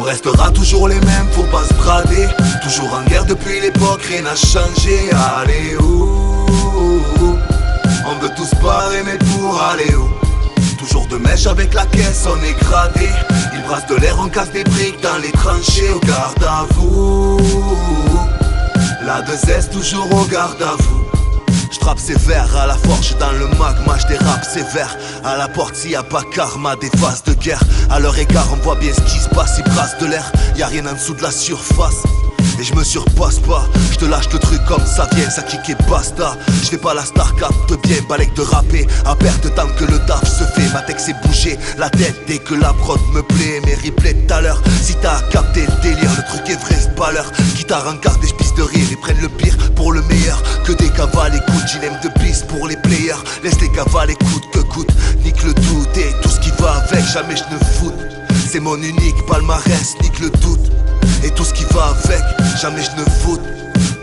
restera toujours les mêmes, faut pas se brader. Toujours en guerre depuis l'époque, rien n'a changé. Allez où on veut tous parer mais pour aller où? Toujours de mèche avec la caisse, on est gradé. Ils brassent de l'air, on casse des briques dans les tranchées. Au garde à vous, la 2S toujours au garde à vous. J'trappe sévère à la forge dans le magma, j'dérape sévère. À la porte s'il y a pas karma, des phases de guerre. À leur égard on voit bien ce qui se passe, ils brassent de l'air. Y'a rien en dessous de la surface. Et je me surpasse pas, je te lâche le truc comme ça vient, ça kick et basta. Je fais pas la star, capte bien, balèque de rapper. À perte de temps que le taf se fait, ma tech s'est bougé la tête dès que la prod me plaît. Mes replays tout à l'heure, si t'as capté le délire, le truc est vrai, c'est pas l'heure. Guitare en carte et j'pisse de rire, ils prennent le pire pour le meilleur. Que des cavales écoute, j'aime de piste pour les players. Laisse les cavales écoute que coûte, nique le doute et tout ce qui va avec, jamais je ne foute. C'est mon unique palmarès, nique le doute. Et tout ce qui va avec, jamais je ne vote.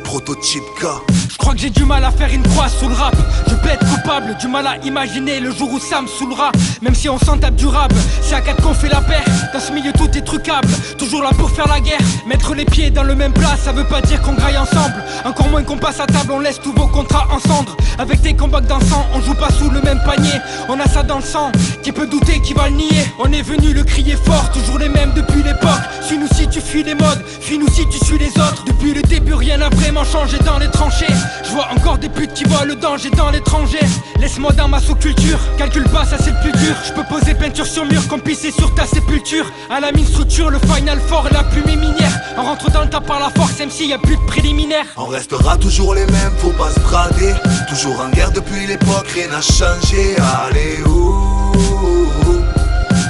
Prototype K. Je crois que j'ai du mal à faire une croix sous le rap. Je plaide coupable, du mal à imaginer le jour où ça me saoulera. Même si on s'en tape du rap, c'est à quatre qu'on fait la paire. Dans ce milieu tout est trucable, toujours là pour faire la guerre. Mettre les pieds dans le même plat, ça veut pas dire qu'on graille ensemble. Encore moins qu'on passe à table, on laisse tous vos contrats en cendres. Avec tes combats d'encens, on joue pas sous le même panier. On a ça dans le sang, qui peut douter, qui va le nier. On est venu le crier fort, toujours les mêmes depuis l'époque. Suis-nous si tu fuis les modes, fuis-nous si tu suis les autres. Depuis le début rien n'a vraiment changé dans les tranchées. Je vois encore des putes qui voient le danger dans l'étranger. Laisse-moi dans ma sous-culture, calcule pas, ça c'est le plus dur. Je peux poser peinture sur mur, comme pisser sur ta sépulture. À la mine structure, le final fort et la plume est minière. On rentre dans le tas par la force, même s'il y a plus de préliminaire. On restera toujours les mêmes, faut pas se brader. Toujours en guerre depuis l'époque, rien n'a changé. Allez où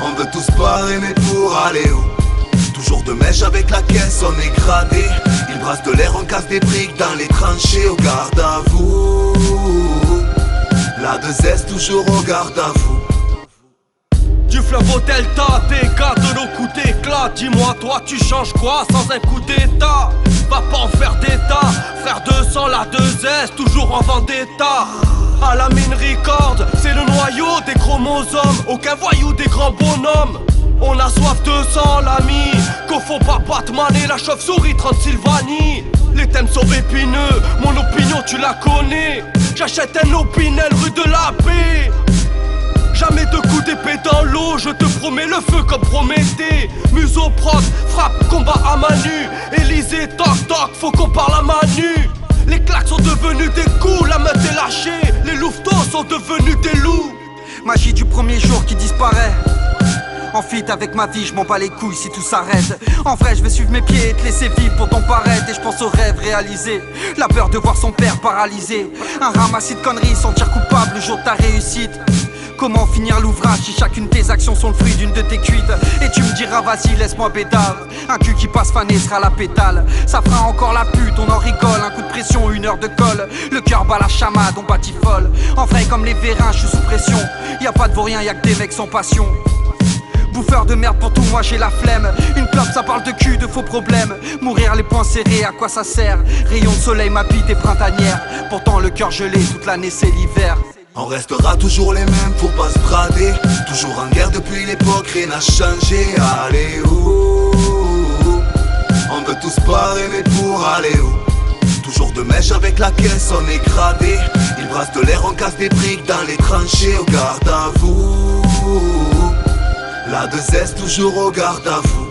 on veut tous parer mais pour aller où? Toujours de mèche avec la caisse, on est gradé. Ils brassent de l'air, on casse des briques dans les tranchées. Au garde à vous, la 2S toujours au garde à vous. Du fleuve au delta, dégâts de nos coups d'éclat. Dis-moi toi tu changes quoi sans un coup d'état? Va pas en faire d'état, frère 200 la 2S toujours en vendetta. À la mine record, c'est le noyau des chromosomes. Aucun voyou des grands bonhommes. On a soif de sang l'ami, qu'au faut pas Batman et la chauve-souris Transylvanie. Les thèmes sont épineux, mon opinion tu la connais. J'achète un opinel rue de la Paix. Jamais de coups d'épée dans l'eau, je te promets le feu comme Prométhée. Museau prod, frappe, combat à main nue. Élysée, toc toc, faut qu'on parle à main nue. Les claques sont devenus des coups, la meute est lâchée. Les louveteaux sont devenus des loups. Magie du premier jour qui disparaît. En fit avec ma vie, je m'en bats les couilles si tout s'arrête. En vrai, je vais suivre mes pieds et te laisser vivre pour ton paraître. Et je pense aux rêves réalisés, la peur de voir son père paralysé. Un ramassis de conneries, sentir coupable le jour de ta réussite. Comment finir l'ouvrage si chacune de tes actions sont le fruit d'une de tes cuites? Et tu me diras vas-y laisse-moi bédave. Un cul qui passe fané sera la pétale. Ça fera encore la pute, on en rigole. Un coup de pression, 1 heure de colle. Le cœur bat la chamade, on batifole. En vrai comme les vérins, je suis sous pression. Y'a pas de vaurien, y'a que des mecs sans passion. Bouffeur de merde pour tout, moi j'ai la flemme. Une clope ça parle de cul, de faux problèmes. Mourir les poings serrés, à quoi ça sert? Rayon de soleil, ma bite est printanière. Pourtant le cœur gelé, toute l'année c'est l'hiver. On restera toujours les mêmes, faut pas se brader. Toujours en guerre depuis l'époque, rien n'a changé. Allez où on veut tous parer mais pour aller où? Toujours de mèche avec la caisse, on est gradé. Ils brassent de l'air, on casse des briques dans les tranchées. Au garde à vous, la 2S toujours au garde à vous.